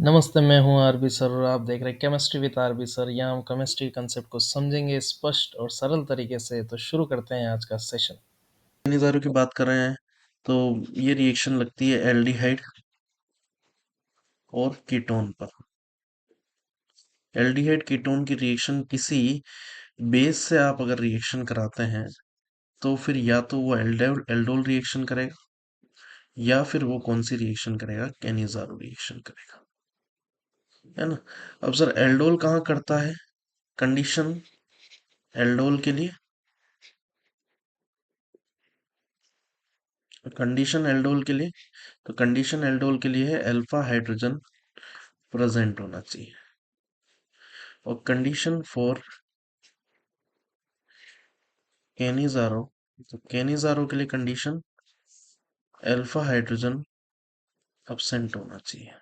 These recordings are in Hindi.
नमस्ते, मैं हूँ आरबी सर और आप देख रहे हैं केमिस्ट्री विद आरबी सर। यहाँ हम केमिस्ट्री कंसेप्ट को समझेंगे स्पष्ट और सरल तरीके से। तो शुरू करते हैं आज का सेशन। दारू की बात कर रहे हैं तो ये रिएक्शन लगती है एल्डिहाइड और कीटोन पर। एल्डिहाइड कीटोन की रिएक्शन किसी बेस से आप अगर रिएक्शन कराते हैं तो फिर या तो वो एल्डोल एल्डोल रिएक्शन करेगा या फिर वो कौन सी रिएक्शन करेगा, कैनिज़ारो रिएक्शन करेगा, है ना। अब सर एल्डोल कहाँ करता है कंडीशन एल्डोल के लिए? कंडीशन एल्डोल के लिए तो कंडीशन एल्डोल के लिए है अल्फा हाइड्रोजन प्रेजेंट होना चाहिए। और कंडीशन फॉर कैनिज़ारो, तो कैनिज़ारो के लिए कंडीशन अल्फा हाइड्रोजन अब्सेंट होना चाहिए।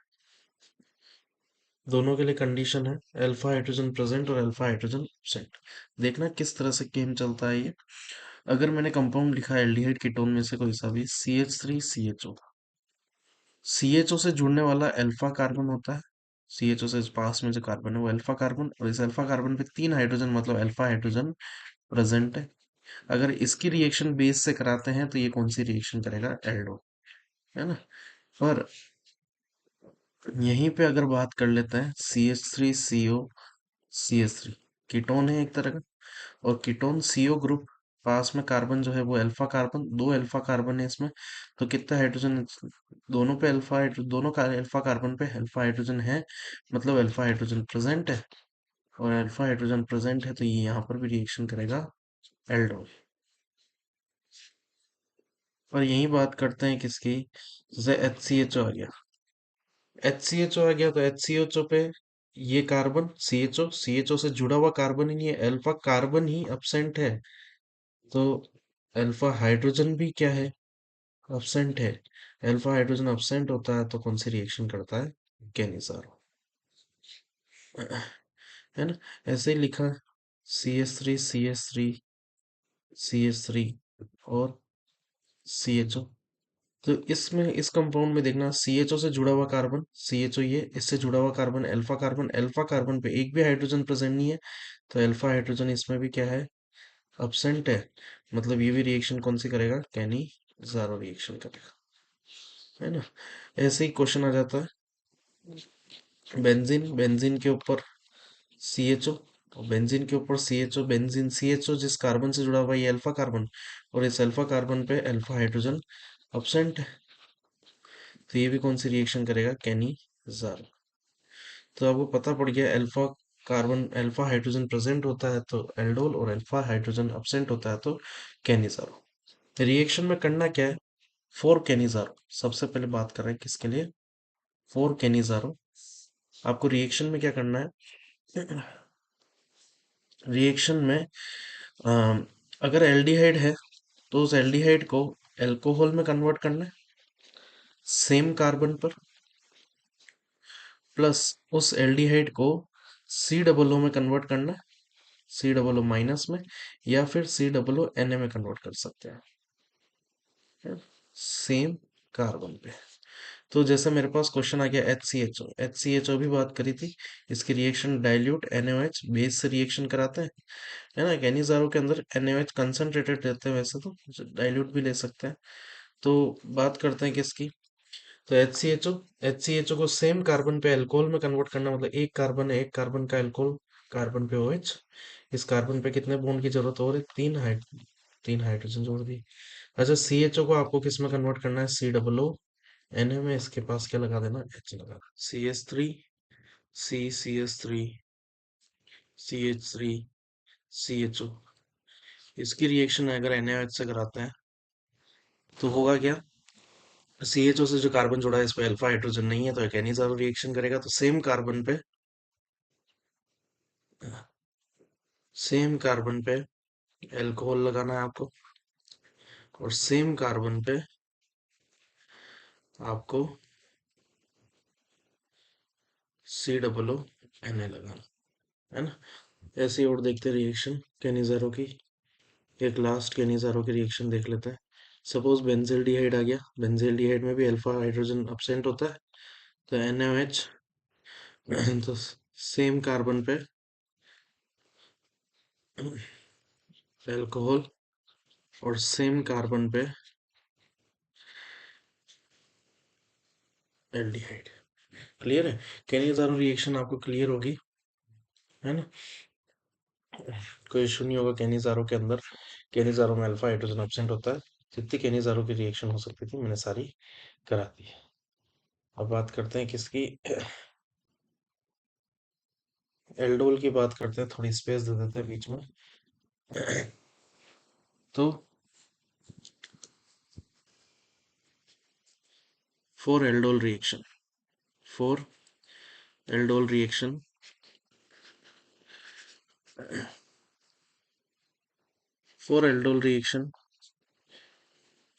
दोनों के लिए कंडीशन है अल्फा हाइड्रोजन प्रेजेंट और अल्फा हाइड्रोजन अब्सेंट। देखना किस तरह से गेम चलता है ये। अगर मैंने कंपाउंड लिखा है एल्डिहाइड कीटोन में से कोई सा भी CH3CHO, CHO से जुड़ने वाला अल्फा कार्बन होता है। CHO से पास में जो कार्बन है वो अल्फा कार्बन, और इस अल्फा कार्बन पे 3 हाइड्रोजन मतलब अल्फा हाइड्रोजन प्रेजेंट है। अगर इसकी रिएक्शन बेस से कराते हैं तो ये कौन सी रिएक्शन करेगा? एल्डो, है ना। पर यहीं पे अगर बात कर लेते हैं CH3CO CH3 कीटोन है एक तरह का, और कीटोन CO ग्रुप, पास में कार्बन जो है वो अल्फा कार्बन, 2 अल्फा कार्बन है इसमें। तो कितना हाइड्रोजन? दोनों पे अल्फा हाइड्रोजन, दोनों का अल्फा कार्बन पे अल्फा हाइड्रोजन है, मतलब अल्फा हाइड्रोजन प्रेजेंट है। और अल्फा हाइड्रोजन प्रेजेंट है तो ये यहाँ पर भी रिएक्शन करेगा एल्डोल। और यही बात करते हैं किसकी, जैसे HCHO आ गया। HCHO आ गया तो HCHO पे ये कार्बन CHO से जुड़ा हुआ कार्बन ही नहीं है, अल्फा कार्बन ही अब्सेंट है। तो अल्फा हाइड्रोजन भी क्या है? अब्सेंट है। अल्फा हाइड्रोजन अब्सेंट होता है तो कौन सी रिएक्शन करता है? कैनिज़ारो, है ना। ऐसे ही लिखा CH3 और CHO। तो इसमें इस कंपाउंड में देखना CHO से जुड़ा हुआ कार्बन, CHO ये इससे जुड़ा हुआ कार्बन अल्फा कार्बन पे एक भी हाइड्रोजन प्रेजेंट नहीं है। तो अल्फा हाइड्रोजन इसमें भी क्या है? अब्सेंट है। मतलब ये भी रिएक्शन कौन सी करेगा? कैनिज़ारो रिएक्शन करेगा, है ना। ऐसे ही क्वेश्चन आ जाता है बेंजीन, बेंजीन के ऊपर CHO, और बेंजीन के ऊपर CHO, बेंजीन CHO जिस कार्बन से जुड़ा हुआ है ये अल्फा कार्बन, और इस अल्फा कार्बन पे अल्फा हाइड्रोजन अब्सेंट है। तो ये भी कौन सी रिएक्शन करेगा? कैनिज़ारो। तो आपको पता पड़ गया alpha carbon alpha hydrogen present होता है तो एल्डोल, और अल्फा हाइड्रोजन अब्सेंट होता है तो कैनिज़ारो। रिएक्शन में करना क्या है? फोर कैनिज़ारो सबसे पहले बात कर रहे हैं किसके लिए? Four Cannizzaro. आपको रिएक्शन में क्या करना है? रिएक्शन में अम, अगर एल्डिहाइड है तो उस एल्डिहाइड को एल्कोहल में कन्वर्ट करना है सेम कार्बन पर, प्लस उस एल्डिहाइड को C O में कन्वर्ट करना है, C O माइनस में, या फिर CONA में कन्वर्ट कर सकते हैं सेम कार्बन पे। तो जैसे मेरे पास क्वेश्चन आ गया एच सी एच ओ भी बात करी थी। इसकी रिएक्शन डाइल्यूट NaOH बेस से रिएक्शन कराते हैं, है ना। कैनिज़ारो के अंदर NaOH कंसंट्रेटेड रहते हैं, वैसे तो डाइल्यूट भी ले सकते हैं। तो बात करते हैं किसकी, तो एच सी एच ओ को सेम कार्बन पे अल्कोहल में कन्वर्ट करना, मतलब एक कार्बन है, एक कार्बन का अल्कोहल, कार्बन पे OH। इस कार्बन पे कितने बॉन्ड की जरूरत हो रही? तीन हाइड्रोजन जोड़ दी। अच्छा, CHO को आपको किस में कन्वर्ट करना है? COO में इसके पास क्या लगा देना? H लगा। CH3 CH3 CH3 इसकी रिएक्शन अगर NaOH से कराते हैं तो होगा क्या? CHO से जो कार्बन जुड़ा है इस पे अल्फा हाइड्रोजन नहीं है तो कैनिज़ारो रिएक्शन करेगा। तो सेम कार्बन पे अल्कोहल लगाना है आपको, और सेम कार्बन पे आपको COO लगाना, है ना। ऐसे ही और देखते रिएक्शन कैनिज़ारो की। एक लास्ट कैनिज़ारो की रिएक्शन देख लेते हैं। सपोज बेंजिल्डिहाइड आ गया, बेंजिल्डिहाइड में भी अल्फा हाइड्रोजन अब्सेंट होता है। तो NaOH तो सेम कार्बन पे अल्कोहल और सेम कार्बन पे एल्डिहाइड। क्लियर है? कैनिज़ारो रिएक्शन आपको क्लियर होगी, है ना? कोई इशू नहीं होगा कैनिज़ारो के अंदर। कैनिज़ारो में अल्फा हाइड्रोजन एब्सेंट होता है। जितनी कैनिज़ारो की रिएक्शन हो सकती थी मैंने सारी करा दी। अब बात करते हैं किसकी, एल्डोल की बात करते हैं, थोड़ी स्पेस दे देते हैं बीच में। तो four aldol reaction, four aldol reaction, four aldol reaction,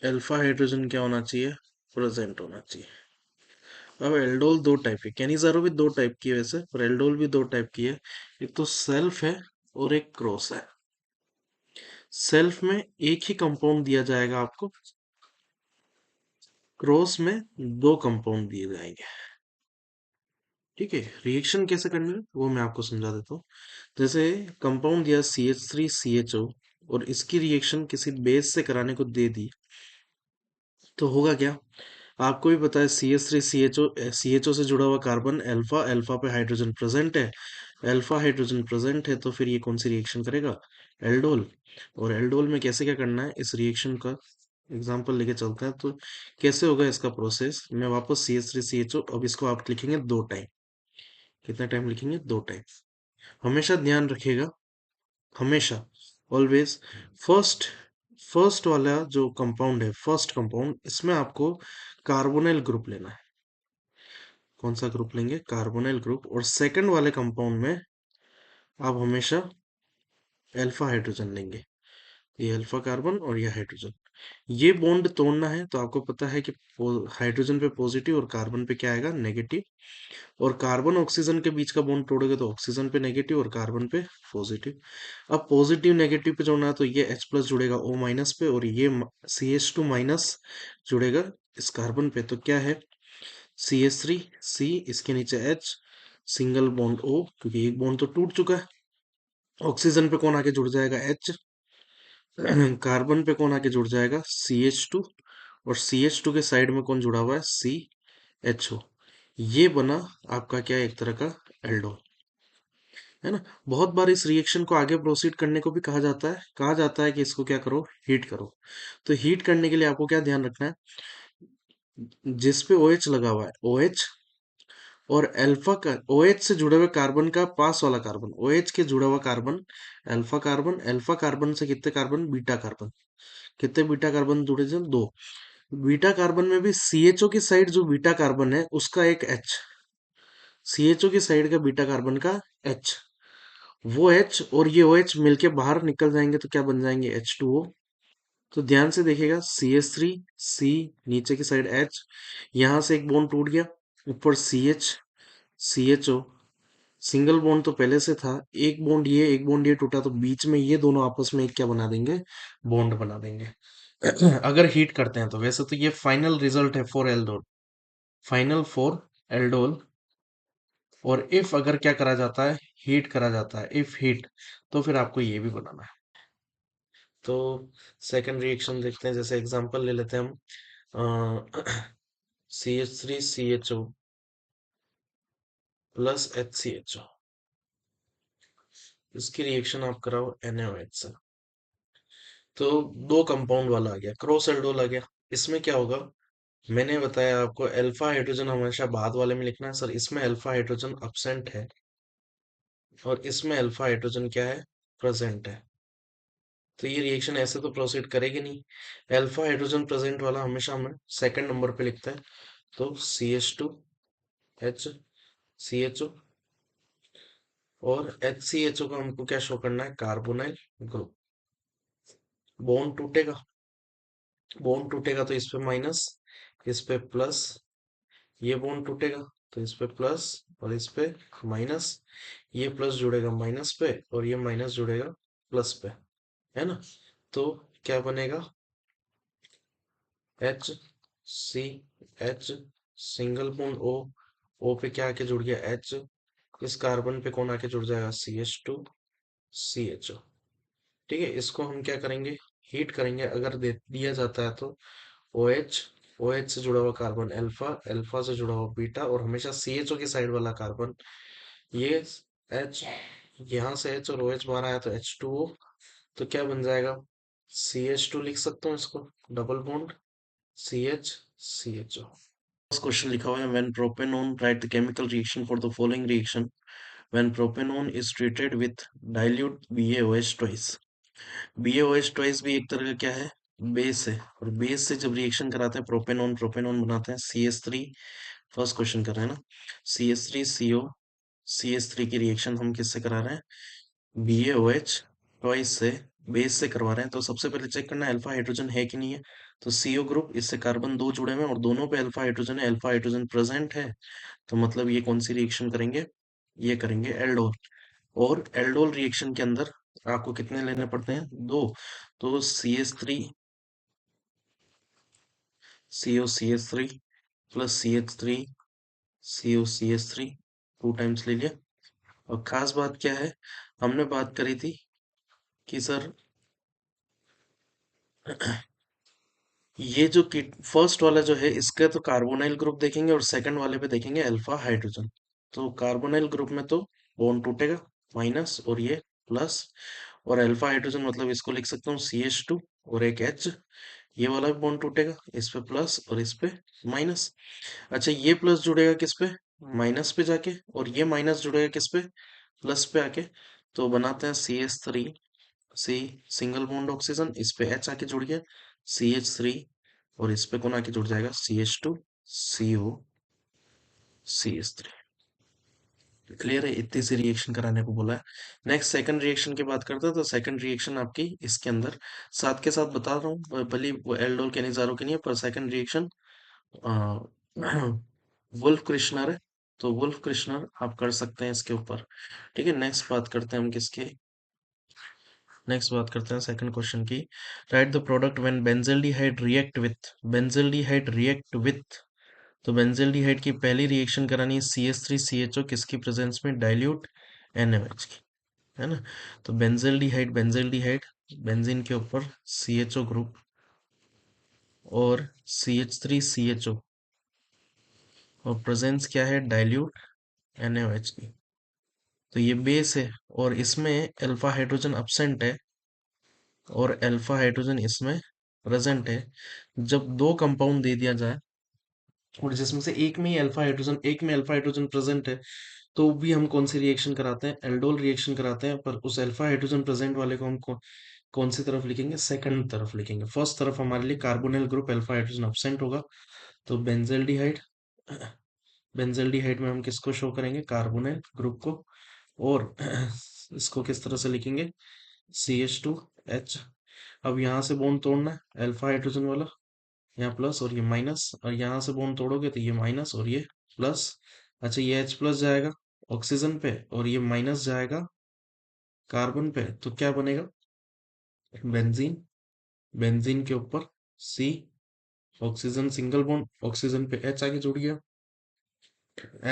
alpha hydrogen क्या होना चाहिए, प्रेजेंट होना चाहिए। अब एल्डोल दो टाइप के, कैनिज़ारो भी दो टाइप की है वैसे, पर एल्डोल भी दो टाइप की है। एक तो सेल्फ है और एक क्रॉस है। सेल्फ में एक ही कंपाउंड दिया जाएगा आपको, क्रॉस में दो कंपाउंड दिए जाएंगे। ठीक है, रिएक्शन कैसे करनी है वो मैं आपको समझा देता हूँ। जैसे कंपाउंड दिया CH3CHO और इसकी रिएक्शन किसी बेस से कराने को दे दी, तो होगा क्या, आपको भी पता है CH3CHO से जुड़ा हुआ कार्बन अल्फा, अल्फा पे हाइड्रोजन प्रेजेंट है, अल्फा हाइड्रोजन प्रेजेंट है, तो फिर ये कौन सी रिएक्शन करेगा, एल्डोल। और एल्डोल में कैसे क्या करना है, इस रिएक्शन का एग्जांपल लेके चलते हैं। तो कैसे होगा इसका प्रोसेस, मैं वापस CH3CHO, अब इसको आप लिखेंगे दो टाइम। कितना टाइम लिखेंगे, दो टाइम। हमेशा ध्यान रखिएगा, हमेशा, ऑलवेज, फर्स्ट फर्स्ट वाला जो कंपाउंड है, फर्स्ट कंपाउंड, इसमें आपको कार्बोनिल ग्रुप लेना है। कौन सा ग्रुप लेंगे, कार्बोनिल ग्रुप। और सेकंड वाले कंपाउंड में आप हमेशा अल्फा हाइड्रोजन लेंगे। ये अल्फा कार्बन और ये हाइड्रोजन, ये बॉन्ड तोड़ना है, तो आपको पता है कि हाइड्रोजन पे पॉजिटिव और कार्बन पे क्या आएगा, नेगेटिव। और कार्बन ऑक्सीजन के बीच का बॉन्ड तोड़ोगे तो ऑक्सीजन पे नेगेटिव और कार्बन पे पॉजिटिव। अब पॉजिटिव नेगेटिव पे जोड़ना है तो ये H प्लस जुड़ेगा O माइनस पे, और ये CH2 माइनस जुड़ेगा इस कार्बन पे। तो क्या है, CH3C, इसके नीचे H, सिंगल बॉन्ड O, क्योंकि एक बॉन्ड तो टूट चुका है। ऑक्सीजन पे कौन आके जुड़ जाएगा, H। कार्बन पे कौन आके जुड़ जाएगा, CH2। और CH2 के साइड में कौन जुड़ा हुआ है, CHO। ये बना आपका क्या, एक तरह का एल्डोल, है ना। बहुत बार इस रिएक्शन को आगे प्रोसीड करने को भी कहा जाता है कि इसको क्या करो, हीट करो। तो हीट करने के लिए आपको क्या ध्यान रखना है, जिस पे OH लगा हुआ है, OH और अल्फा का, OH से जुड़े हुए कार्बन का पास वाला कार्बन, OH के जुड़ा हुआ carbon alpha carbon, alpha carbon से कितने कार्बन, बीटा कार्बन। कितने बीटा कार्बन जुड़े थे, दो। बीटा कार्बन में भी CHO की साइड जो बीटा कार्बन है उसका एक H, CHO की साइड का बीटा कार्बन का H, वो H और ये OH मिलके बाहर निकल जाएंगे तो क्या बन जाएंगे, H2O। तो ध्यान से देखिएगा, CH3C, नीचे की साइड H, यहां से एक बॉन्ड टूट गया, ऊपर CH, CHO, सिंगल बॉन्ड तो पहले से था, एक बॉन्ड ये, एक बॉन्ड ये टूटा, तो बीच में ये दोनों आपस में एक क्या बना देंगे, बॉन्ड बना देंगे। अगर हीट करते हैं तो, वैसे तो ये फाइनल रिजल्ट है for aldol, final for aldol. और इफ अगर क्या करा जाता है, हीट करा जाता है, इफ हीट, तो फिर आपको ये भी बनाना है। तो सेकंड रिएक्शन देखते हैं, जैसे एग्जांपल ले लेते हैं हम, CH3CHO प्लस HCHO, इसकी रिएक्शन आप कराओ NaOH से। तो दो कंपाउंड वाला आ गया, क्रॉस एल्डोल आ गया। इसमें क्या होगा, मैंने बताया आपको अल्फा हाइड्रोजन हमेशा बाद वाले में लिखना है सर, इसमें अल्फा हाइड्रोजन अब्सेंट है और इसमें अल्फा हाइड्रोजन क्या है, प्रेजेंट है। तो ये रिएक्शन ऐसे तो प्रोसीड करेगी नहीं। अल्फा हाइड्रोजन प्रेजेंट वाला हमेशा हमें सेकंड नंबर पे लिखता है। तो CH2H, CHO, और HCHO का हमको क्या शो करना है, कार्बोनाइल ग्रुप। बॉन्ड टूटेगा, बॉन्ड टूटेगा तो इस पे माइनस, इस पे प्लस, ये बॉन्ड टूटेगा तो इस पे प्लस और इस पे माइनस, ये प्लस जुड़ेगा माइनस पे और ये माइनस जुड़ेगा प्लस पे, है ना। तो क्या बनेगा, HCH, single bond O, O पे क्या आके जुड़ गया, H, इस कार्बन पे कौन आके जुड़ जाएगा, CH2CHO। ठीक है, इसको हम क्या करेंगे, हीट करेंगे। अगर दे दिया जाता है तो OH, OH से जुड़ा हुआ कार्बन अल्फा, अल्फा से जुड़ा हुआ बीटा, और हमेशा CHO की साइड वाला कार्बन ये H, यहाँ से H और OH बाहर आया तो H2O। तो क्या बन जाएगा, CH2 लिख सकता हूँ इसको, double bond CH CHO। First question लिखा हुआ है, when propanone right the chemical reaction for the following reaction when propanone is treated with dilute BaOH twice. BaOH twice भी एक तरह का क्या है, बेस है, और बेस से जब रिएक्शन कराते हैं प्रोपेनॉन, प्रोपेनॉन बनाते हैं CH3। फर्स्ट क्वेश्चन कर रहे हैं ना, CH3CO, CH3 की रिएक्शन हम किससे करा रहे हैं, BaOH ट्वाइस से, बेस से करवा रहे हैं। तो सबसे पहले चेक करना है अल्फा हाइड्रोजन है कि नहीं है। तो CO ग्रुप, इससे कार्बन दो जुड़े हुए हैं और दोनों पे अल्फा हाइड्रोजन है, अल्फा हाइड्रोजन प्रेजेंट है। तो मतलब ये कौन सी रिएक्शन करेंगे, ये करेंगे एल्डोल। और एल्डोल रिएक्शन के अंदर आपको कितने लेने पड़ते हैं, दो। तो CH3 CO CH3 plus CH3 CO CH3 two times ले लिया। और खास बात क्या है, हमने बात करी थी कि सर ये जो फर्स्ट वाला जो है इसका तो कार्बोनाइल ग्रुप देखेंगे और सेकंड वाले पे देखेंगे अल्फा हाइड्रोजन। तो कार्बोनाइल ग्रुप में तो बॉन्ड टूटेगा, माइनस, और ये प्लस। और अल्फा हाइड्रोजन मतलब इसको लिख सकता हूँ CH2 और एक H। ये वाला भी बॉन्ड टूटेगा, इस पे प्लस और इस पे माइनस। अच्छा, ये प्लस जुड़ेगा किस पे, माइनस पे जाके, और ये माइनस जुड़ेगा किस पे, प्लस पे आके। तो बनाते हैं CH3C, सिंगल बॉन्ड ऑक्सीजन, इस पे H आके जुड़ गया CH3, और इस पे कौन आके जुड़ जाएगा CH2CO CH3। क्लियर है, इतनी सी रिएक्शन कराने को बोला है। नेक्स्ट सेकंड रिएक्शन की बात करते हैं। तो सेकंड रिएक्शन आपकी इसके अंदर साथ के साथ बता रहा हूँ, भले वो एल्डोल के निजारो के नहीं है, पर सेकंड रिएक्शन वुल्फ कृष्णर है। तो वुल्फ कृष्णर आप कर सकते हैं इसके ऊपर। ठीक है, नेक्स्ट बात करते हैं हम किसके, नेक्स्ट बात करते हैं सेकंड क्वेश्चन की। Right the product when benzaldehyde react with, benzaldehyde react with. तो बेंजल्डिहाइड की पहली रिएक्शन करानी है CH3CHO किसकी प्रेजेंस में, डाइल्यूट NaOH की, है ना। तो बेंजल्डिहाइड, बेंजल्डिहाइड बेंजीन के ऊपर CHO ग्रुप और CH3CHO, और प्रेजेंस क्या है, डाइल्यूट NaOH की। तो ये बेस है और इसमें अल्फा हाइड्रोजन absent है और अल्फा हाइड्रोजन इसमें प्रेजेंट है। जब दो कंपाउंड दे दिया जाए और जिसमें से एक में ही अल्फा हाइड्रोजन, एक में अल्फा हाइड्रोजन प्रेजेंट है, तो भी हम कौन सी रिएक्शन कराते हैं, एल्डोल रिएक्शन कराते हैं। पर उस अल्फा हाइड्रोजन प्रेजेंट वाले को हम कौन सी तरफ लिखेंगे, सेकंड तरफ लिखेंगे। फर्स्ट तरफ हमारे लिए carbonyl group alpha hydrogen absent होगा। तो बेंजल्डिहाइड, बेंजल्डिहाइड में हम किसको शो करेंगे, कार्बोनिल ग्रुप को। और इसको किस तरह से लिखेंगे, CH2H। अब यहाँ से बॉन्ड तोड़ना है, अल्फा हाइड्रोजन वाला, यहाँ प्लस और ये माइनस, और यहाँ से बॉन्ड तोड़ोगे तो ये माइनस और ये प्लस। अच्छा, ये H प्लस जाएगा ऑक्सीजन पे और ये माइनस जाएगा कार्बन पे, तो क्या बनेगा, बेंजीन। बेंजीन के ऊपर C, oxygen single bond, oxygen पे H आगे जुड़ गया,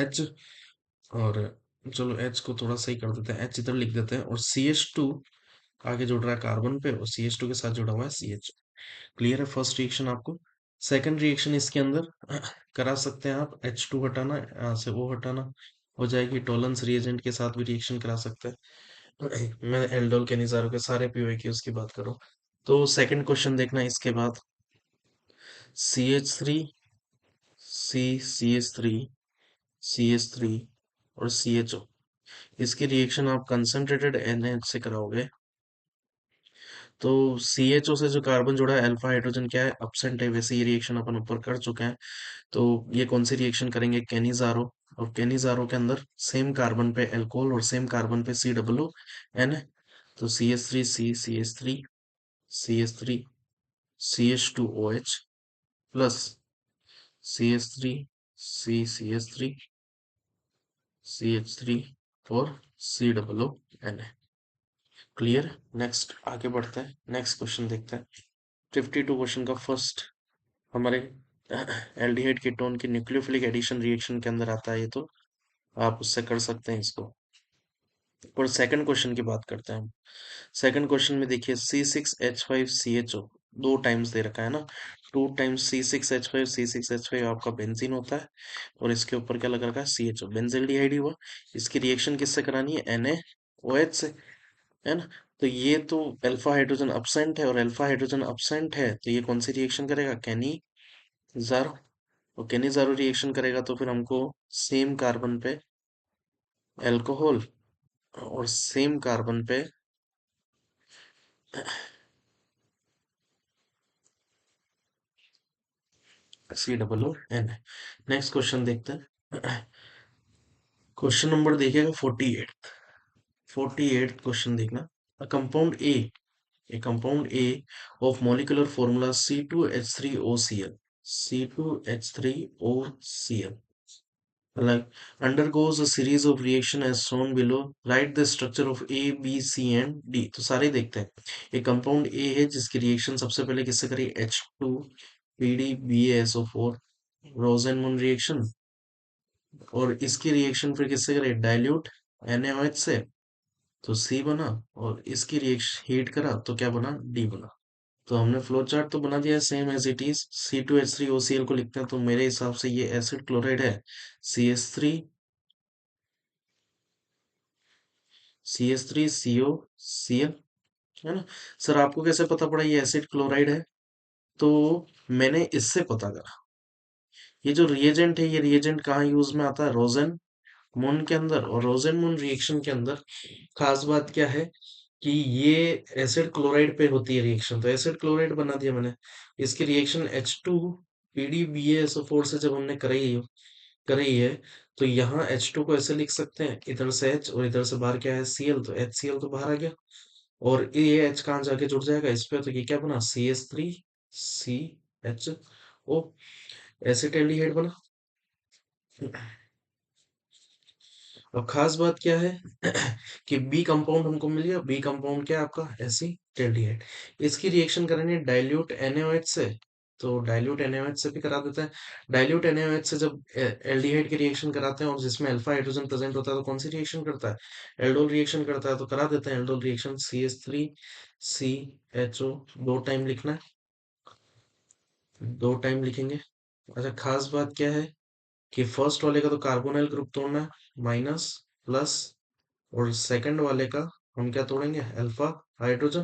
H। और चलो H को थोड़ा सही कर देते हैं, H इधर लिख देते हैं, और CH2 आगे जुड़ रहा है कार्बन पे और CH2 के साथ जुड़ा हुआ है CH। क्लियर है फर्स्ट रिएक्शन आपको। सेकंड रिएक्शन इसके अंदर करा सकते हैं आप, H2 हटाना, यहाँ से O हटाना, हो जाएगी। टोलेंस रिएजेंट के साथ भी रिएक्शन करा सकते हैं। मैं एल्डोल के निजारों के सारे पीओए की उसकी बात करूं। तो सेकंड क्वेश्चन देखना इसके बाद, CH3C CH3 और CHO, इसकी रिएक्शन आप कंसंट्रेटेड NH से कराओगे। तो CHO से जो कार्बन जुड़ा है अल्फा हाइड्रोजन क्या है, absent है, वैसे ये रिएक्शन अपन ऊपर कर चुके हैं। तो ये कौन सी रिएक्शन करेंगे, कैनिजारो। और कैनिजारो के अंदर सेम कार्बन पे एल्कोहल और सेम कार्बन पे COO है। तो CH3C CH3 CH2OH plus CH3C CH3 और COO। क्लियर। नेक्स्ट आगे बढ़ते हैं, नेक्स्ट क्वेश्चन देखते हैं। 52 क्वेश्चन का फर्स्ट हमारे एल्डिहाइड कीटोन की न्यूक्लियोफिलिक एडिशन रिएक्शन के अंदर आता है ये। तो आप उससे कर सकते हैं इसको। और सेकंड क्वेश्चन की बात करते हैं हम। सेकंड क्वेश्चन में देखिए C6H5CHO 2 टाइम्स दे रखा है ना। 2 टाइम्स C6H5, C6H5 आपका बेंजीन होता है और इसके ऊपर क्या लगा रखा है CHO, बेंजिल्डिहाइड ही हुआ। इसकी रिएक्शन किससे करानी है, NaOH से, है ना। तो ये तो अल्फा हाइड्रोजन अब्सेंट है और अल्फा हाइड्रोजन अब्सेंट है तो ये कौन सी रिएक्शन करेगा, कैनिजारो। और कैनिजारो रिएक्शन करेगा तो फिर हमको सेम कार्बन पे अल्कोहल और सेम कार्बन पे COO है। नेक्स्ट क्वेश्चन देखते हैं। क्वेश्चन नंबर देखिएगा 48। 48 क्वेश्चन देखना। A compound A of molecular formula C2H3OCl, C2H3OCl, like undergoes a series of reaction as shown below. Write the structure of A, B, C and D. तो सारे देखते हैं। एक कंपाउंड ए है जिसकी रिएक्शन सबसे पहले किससे करी, H2PdBaSO4, रोजेनमून रिएक्शन। और इसकी रिएक्शन फिर किससे करे, डाइल्यूट NaOH से, तो C बना। और इसकी रिएक्शन हीट करा तो क्या बना, D बना। तो हमने फ्लो चार्ट तो बना दिया है same as it is. C2H3OCl को लिखते हैं तो मेरे हिसाब से ये एसिड क्लोराइड है, CH3COCl, है ना। सर आपको कैसे पता पड़ा ये एसिड क्लोराइड है, तो मैंने इससे पता करा। ये जो रिएजेंट है ये रिएजेंट कहाँ यूज में आता है, रोजन मून के अंदर। और रोजन मून रिएक्शन के अंदर खास बात क्या है कि ये एसिड क्लोराइड पे होती है रिएक्शन, तो एसिड क्लोराइड बना दिया मैंने। इसकी रिएक्शन H2PdBaSO4 से जब हमने कराई है तो यहाँ H2 को ऐसे लिख सकते हैं, इधर से H और इधर से बाहर क्या है Cl, तो HCl तो बाहर आ गया। और ये H कहाँ जाके जुड़ जाएगा इस पे, तो ये क्या बना, CH3CHO, एसिटाल्डिहाइड बना। अब खास बात क्या है कि बी कंपाउंड हमको मिल गया। बी कंपाउंड क्या है आपका, एसिटाल्डिहाइड। इसकी रिएक्शन करेंगे डाइल्यूट NaOH से, तो डाइल्यूट NaOH से भी करा देते हैं। डाइल्यूट NaOH से जब एल्डिहाइड की रिएक्शन कराते हैं और जिसमें अल्फा हाइड्रोजन प्रेजेंट होता है तो कौन सी रिएक्शन करता है, एल्डोल रिएक्शन करता है। तो करा देते हैं एल्डोल रिएक्शन, CH3CHO, 2 टाइम लिखना है, 2 टाइम लिखेंगे। अच्छा खास बात क्या है कि फर्स्ट वाले का तो कार्बोनाइल ग्रुप तोड़ना है, माइनस प्लस। और सेकंड वाले का हम क्या तोड़ेंगे, alpha hydrogen,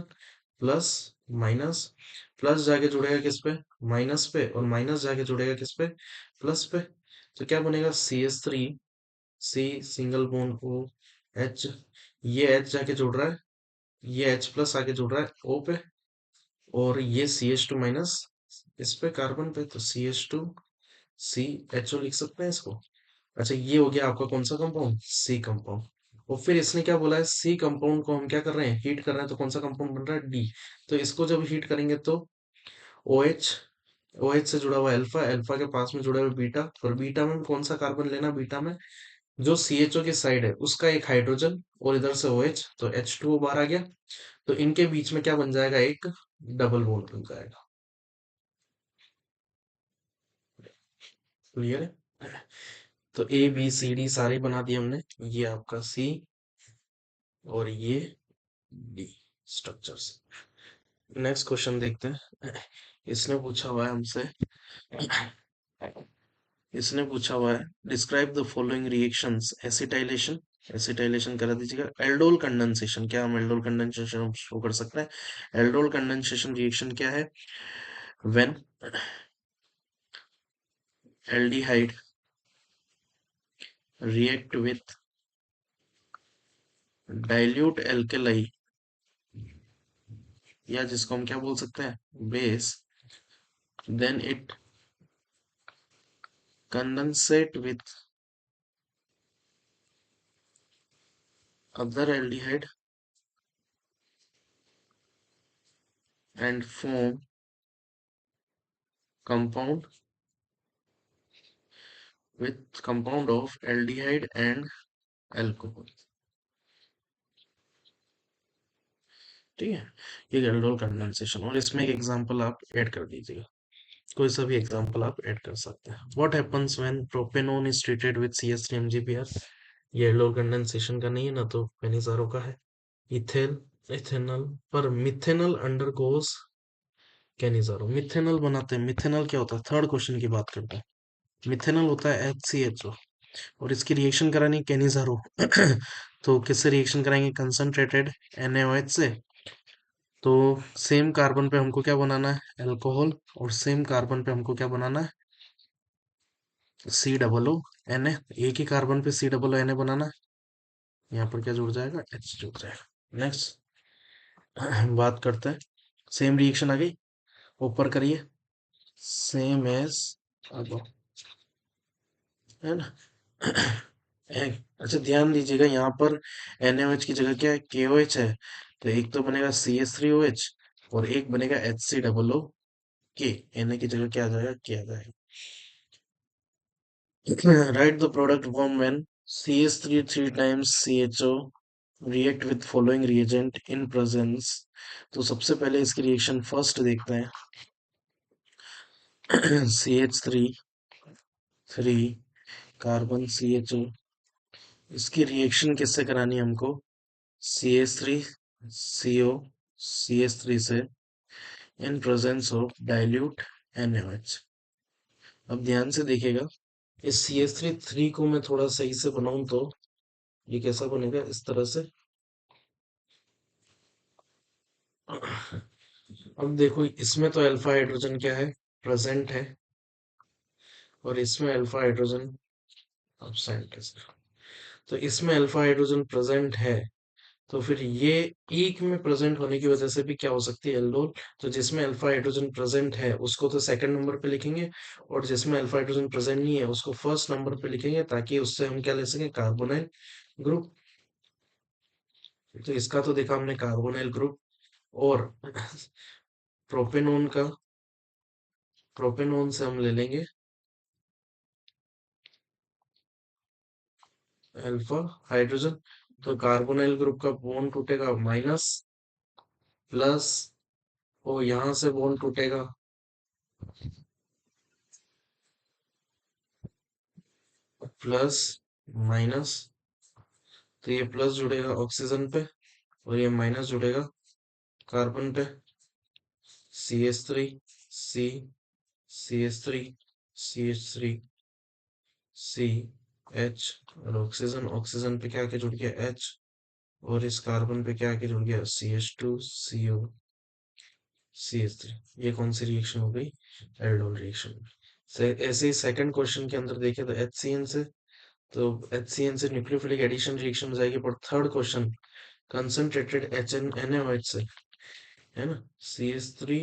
plus minus. Plus जाके जुड़ेगा किस पे, माइनस पे, और माइनस जाके जुड़ेगा किस पे, प्लस पे। तो क्या बनेगा, CH3, C single bond OH, ये H जाके जुड़ रहा है, ये H प्लस आके जुड़ रहा है O पे, और ये CH2 माइनस इस पे कार्बन पे, तो CH2CHO लिख सकते हैं इसको। अच्छा ये हो गया आपका कौन सा कंपाउंड, सी कंपाउंड। और फिर इसने क्या बोला है, सी कंपाउंड को हम क्या कर रहे हैं, हीट कर रहे हैं, तो कौन सा कंपाउंड बन रहा है, डी। तो इसको जब हीट करेंगे तो OH, OH से जुड़ा हुआ अल्फा, अल्फा के पास में जुड़ा हुआ बीटा, और बीटा में कौन सा कार्बन लेना, बीटा में जो CHO की साइड है उसका एक हाइड्रोजन, और इधर से OH, तो H2O बाहर आ गया। तो इनके बीच में क्या बन जाएगा, एक डबल बॉन्ड बन जाएगा। क्लियर है। तो ABCD सारे बना दिए हमने, ये आपका सी और ये डी स्ट्रक्चर्स। नेक्स्ट क्वेश्चन देखते हैं। इसने पूछा हुआ है हमसे, इसने पूछा हुआ है describe the following reactions, acetylation, acetylation करा दीजिएगा, एल्डोल कंडेंसेशन, क्या हम एल्डोल कंडेंसेशन शो कर सकते हैं। एल्डोल कंडेंसेशन रिएक्शन क्या है, when aldehyde react with dilute alkali, या जिसको हम क्या बोल सकते हैं, base, then it condensate with other aldehyde and form compound with compound of aldehyde and alcohol। ठीक है, ये एल्डोल कंडेंसेशन। और इसमें एक एग्जांपल आप ऐड कर दीजिएगा, कोई सा भी एग्जांपल आप ऐड कर सकते हैं। What happens when propanone is treated with CH3 MgBr, ये एल्डोल कंडेंसेशन का नहीं है ना, तो पेनिजारो का है। इथेल, इथेनॉल, पर मिथेनॉल अंडरगोज केनिजारो। मिथेनॉल बनाते हैं, मिथेनॉल क्या होता है, थर्ड क्वेश्चन की बात करते हैं। मिथेनॉल होता है HCHO, और इसकी रिएक्शन करानी है केनिजारो। तो किससे रिएक्शन कराएंगे, कंसंट्रेटेड NaOH से। तो सेम कार्बन पे हमको क्या बनाना है, अल्कोहल, और सेम कार्बन पे हमको क्या बनाना है, COO Na। एक ही कार्बन पे COO Na बनाना है। यहाँ पर क्या जुड़ जाएगा, H जुड़ जाएगा। नेक्स्ट बात करते हैं, सेम रिएक्शन आ गई, ऊपर करिए, सेम एज अब, है ना। अच्छा ध्यान दीजिएगा, यहाँ पर NaOH की जगह क्या है, KOH है। तो एक तो बनेगा CH3OH, और एक बनेगा HCOO Na की जगह क्या आ जाएगा, क्या आ जाएगा। Write the product form when CH3 3 times CHO react with following reagent in presence। तो सबसे पहले इसकी रिएक्शन फर्स्ट देखते हैं। CH3 3 कार्बन CHO, इसकी रिएक्शन किससे करानी है हमको, CH3 CO CH3 से, in presence of dilute NaOH। अब ध्यान से देखिएगा, इस CH3 को मैं थोड़ा सही से बनाऊं तो ये कैसा बनेगा, इस तरह से। अब देखो, इसमें तो अल्फा हाइड्रोजन क्या है, प्रेजेंट है, और इसमें अल्फा हाइड्रोजन अब्सेंट है। तो इसमें अल्फा हाइड्रोजन प्रेजेंट है, तो फिर ये एक में प्रेजेंट होने की वजह से भी क्या हो सकती है, एल्डोल। तो जिसमें अल्फा हाइड्रोजन प्रेजेंट है उसको तो सेकंड नंबर पे लिखेंगे, और जिसमें अल्फा हाइड्रोजन प्रेजेंट नहीं है उसको फर्स्ट नंबर पे लिखेंगे, ताकि उससे हम क्या ले सकें, कार्बोनाइल ग्रुप। तो इसका तो देखा हमने कार्बोनाइल ग्रुप। और प्रोपेनोन का, प्रोपेनोन से हम ले लेंगे अल्फा हाइड्रोजन। तो कार्बोनाइल ग्रुप का बॉन्ड टूटेगा माइनस, प्लस, और यहां से बॉन्ड टूटेगा प्लस, माइनस। तो ये प्लस जुड़ेगा ऑक्सीजन पे, और ये माइनस जुड़ेगा कार्बन पे। CH3 C CH3 CH3 C H, और ऑक्सीजन, ऑक्सीजन पे क्या आके जुड़ गया H, और इस कार्बन पे क्या आके जुड़ गया CH2 CO CH3। ये कौन सी रिएक्शन हो गई, एल्डोल रिएक्शन। ऐसे ही सेकंड क्वेश्चन के अंदर देखें तो HCN से, तो HCN से न्यूक्लियोफिलिक एडिशन रिएक्शन हो जाएगी। पर थर्ड क्वेश्चन कंसंट्रेटेड NaOH से, है ना, CH3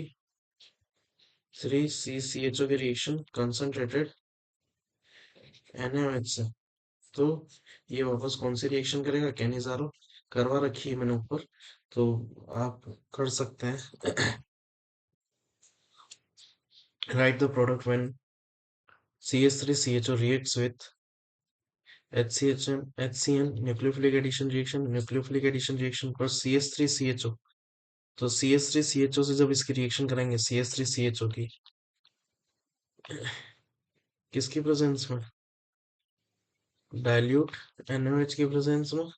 3CCHO की रिएक्शन कंसंट्रेटेड NaOH से। तो ये वापस कौन सी रिएक्शन करेगा, कैनिजारो। करवा रखी है मैंने ऊपर, तो आप कर सकते हैं। Right the product when CH3CHO reacts with HCN nucleophilic addition reaction, nucleophilic addition reaction पर CH3CHO। तो CH3CHO से जब इसकी रिएक्शन करेंगे, CH3CHO की, किसकी प्रेजेंस में, डाइल्यूट NaOH की प्रेजेंस में।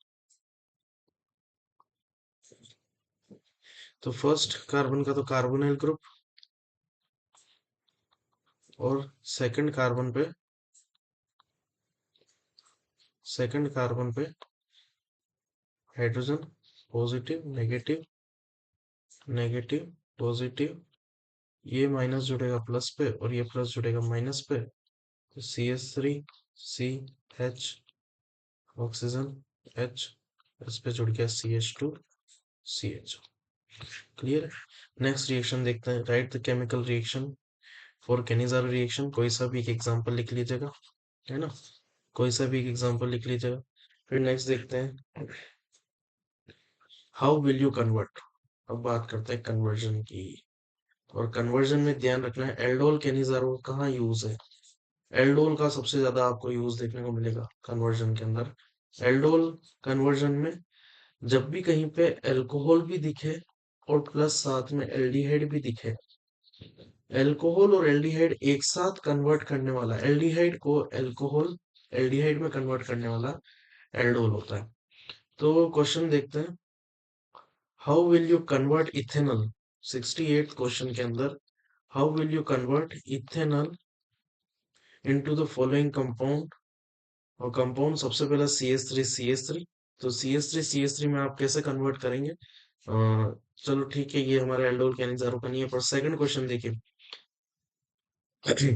तो फर्स्ट कार्बन का तो कार्बोनाइल ग्रुप, और सेकंड कार्बन पे, सेकंड कार्बन पे hydrogen, positive negative, negative positive, ये माइनस जुड़ेगा प्लस पे, और ये प्लस जुड़ेगा माइनस पे। तो CH3 CH, ऑक्सीजन H, इस पे जुड़ गया CH2 CH। क्लियर है। नेक्स्ट रिएक्शन देखते हैं, right the chemical reaction for Cannizzaro reaction. कोई सा भी एक एग्जांपल लिख लीजिएगा, है ना, कोई सा भी एक एग्जांपल लिख लीजिएगा। फिर नेक्स्ट देखते हैं, हाउ विल यू कन्वर्ट। अब बात करते हैं कन्वर्जन की। और कन्वर्जन में ध्यान रखना है, एल्डोल केनिजारो कहाँ यूज है। एल्डोल का सबसे ज्यादा आपको यूज देखने को मिलेगा कन्वर्जन के अंदर। एल्डोल कन्वर्जन में जब भी कहीं पे अल्कोहल भी दिखे, और प्लस साथ में एल्डिहाइड भी दिखे, अल्कोहल और एल्डिहाइड एक साथ कन्वर्ट करने वाला, एल्डिहाइड को अल्कोहल एल्डिहाइड में कन्वर्ट करने वाला एल्डोल होता है। तो क्वेश्चन देखते हैं, how will you convert ethanol, 68 question के अंदर, how will you convert ethanol into the following compound. और कंपाउंड सबसे पहला CH3 तो CH3 में आप कैसे कन्वर्ट करेंगे? चलो ठीक है, ये हमारा एल्डोल कैनिजारो का नहीं है, पर सेकंड क्वेश्चन देखिए।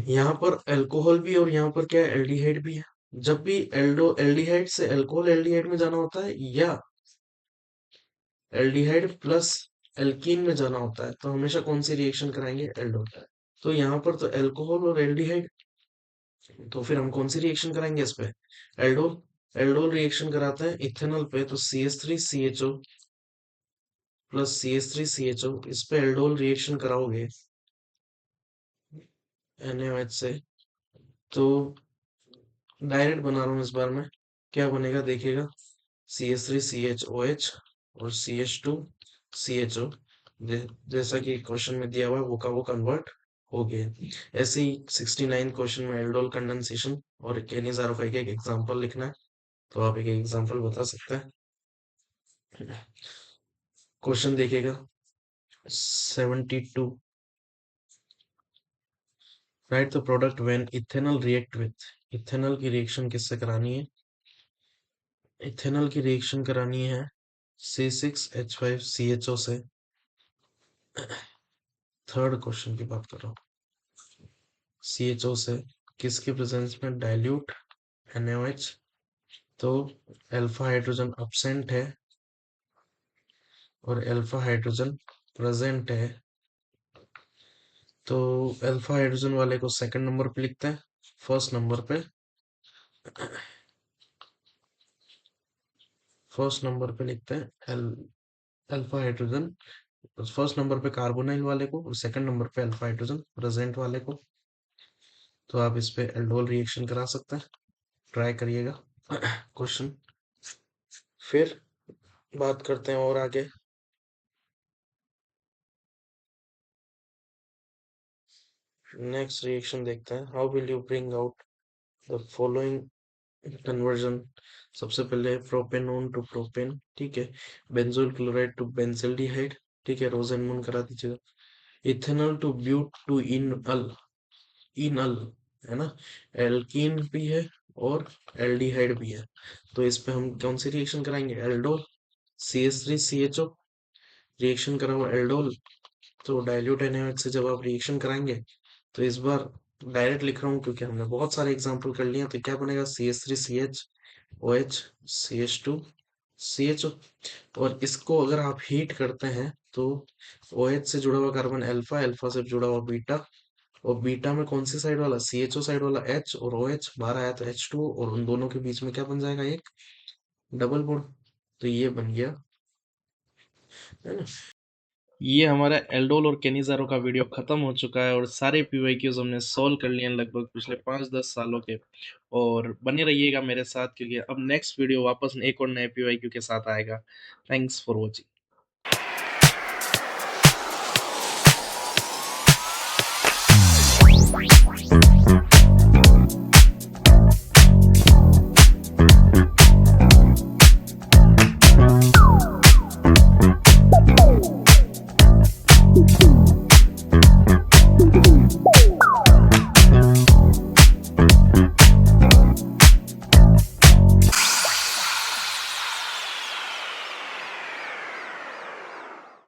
यहाँ पर अल्कोहल भी और यहाँ पर क्या है, एल्डिहाइड भी है। जब भी एल्डिहाइड से अल्कोहल एल्डिहाइड में जाना होता है, या एल्डिहाइड प्लस एल्कीन में जाना होता है, तो हमेशा कौन सी रिएक्शन कराएंगे? एल्डोल। तो यहाँ पर तो अल्कोहल और एल्डिहाइड, तो फिर हम कौन सी रिएक्शन कराएंगे इस पे? एल्डोल। एल्डोल रिएक्शन कराते हैं इथेनॉल पे, तो CH3CHO प्लस CH3CHO, इस पे एल्डोल रिएक्शन कराओगे NaOH से, तो डायरेक्ट बना रहा हूँ इस बार में, क्या बनेगा देखिएगा, CH3CHOH और CH2CHO, जैसा कि क्वेश्चन में दिया हुआ है वो का वो कन्वर्ट हो गया। ऐसे ही 69 क्वेश्चन में एल्डोल कंडेंसेशन और केनिज़ारो का एक एग्जांपल लिखना है, तो आप एक एग्जांपल बता सकते हैं। क्वेश्चन देखिएगा 72, right the product when ethanol react with, ethanol की रिएक्शन किससे करानी है? इथेनॉल की रिएक्शन करानी है C6H5CHO से। थर्ड क्वेश्चन की बात कर रहा हूँ, CHO से किसके प्रेजेंस में? डाइल्यूट NaOH, तो अल्फा हाइड्रोजन अब्सेंट है और अल्फा हाइड्रोजन प्रेजेंट है, तो अल्फा हाइड्रोजन वाले को सेकंड नंबर पे लिखते हैं, फर्स्ट नंबर पे, फर्स्ट नंबर पे लिखते हैं अल्फा हाइड्रोजन, फर्स्ट नंबर पे कार्बोनाइल वाले को और सेकंड नंबर पे अल्फा हाइड्रोजन प्रेजेंट वाले को। तो आप इस पे एल्डोल रिएक्शन करा सकते हैं, ट्राई करिएगा क्वेश्चन। फिर बात करते हैं और आगे। नेक्स्ट रिएक्शन देखते हैं, how will you bring out the following conversion. सबसे पहले प्रोपेनोन टू प्रोपेन, ठीक है, बेंजोल क्लोराइड टू बेंजल्डिहाइड, ठीक है, रोजेनमून करा दीजिएगा। इथेनॉल टू ब्यूट टू इनअल, इनअल है ना, एल्कीन भी है और एल्डिहाइड भी है, तो इस पे हम कौन सी रिएक्शन कराएंगे? एल्डोल। CH3CHO रिएक्शन कराओ एल्डोल, तो डाइल्यूट NaOH से जब आप रिएक्शन कराएंगे, तो इस बार डायरेक्ट लिख रहा हूँ क्योंकि हमने बहुत सारे एग्जांपल कर लिए हैं, तो क्या बनेगा? CH3CHOH CH2CHO, और इसको अगर आप हीट करते हैं तो OH से जुड़ा हुआ कार्बन अल्फा, अल्फा से जुड़ा हुआ बीटा, और बीटा में कौन सी साइड वाला? CHO साइड वाला H, और OH बाहर आया तो H2, और उन दोनों के बीच में क्या बन जाएगा? एक डबल बॉन्ड। तो ये बन गया, है ना। ये हमारा एल्डोल और केनिज़ारो का वीडियो खत्म हो चुका है और सारे पीवाईक्यूज हमने सॉल्व कर लिए हैं लगभग पिछले 5-10 सालों के। और बने रहिएगा मेरे साथ क्योंकि अब नेक्स्ट वीडियो वापस एक और नए पीवाईक्यू के साथ आएगा। Thanks for watching.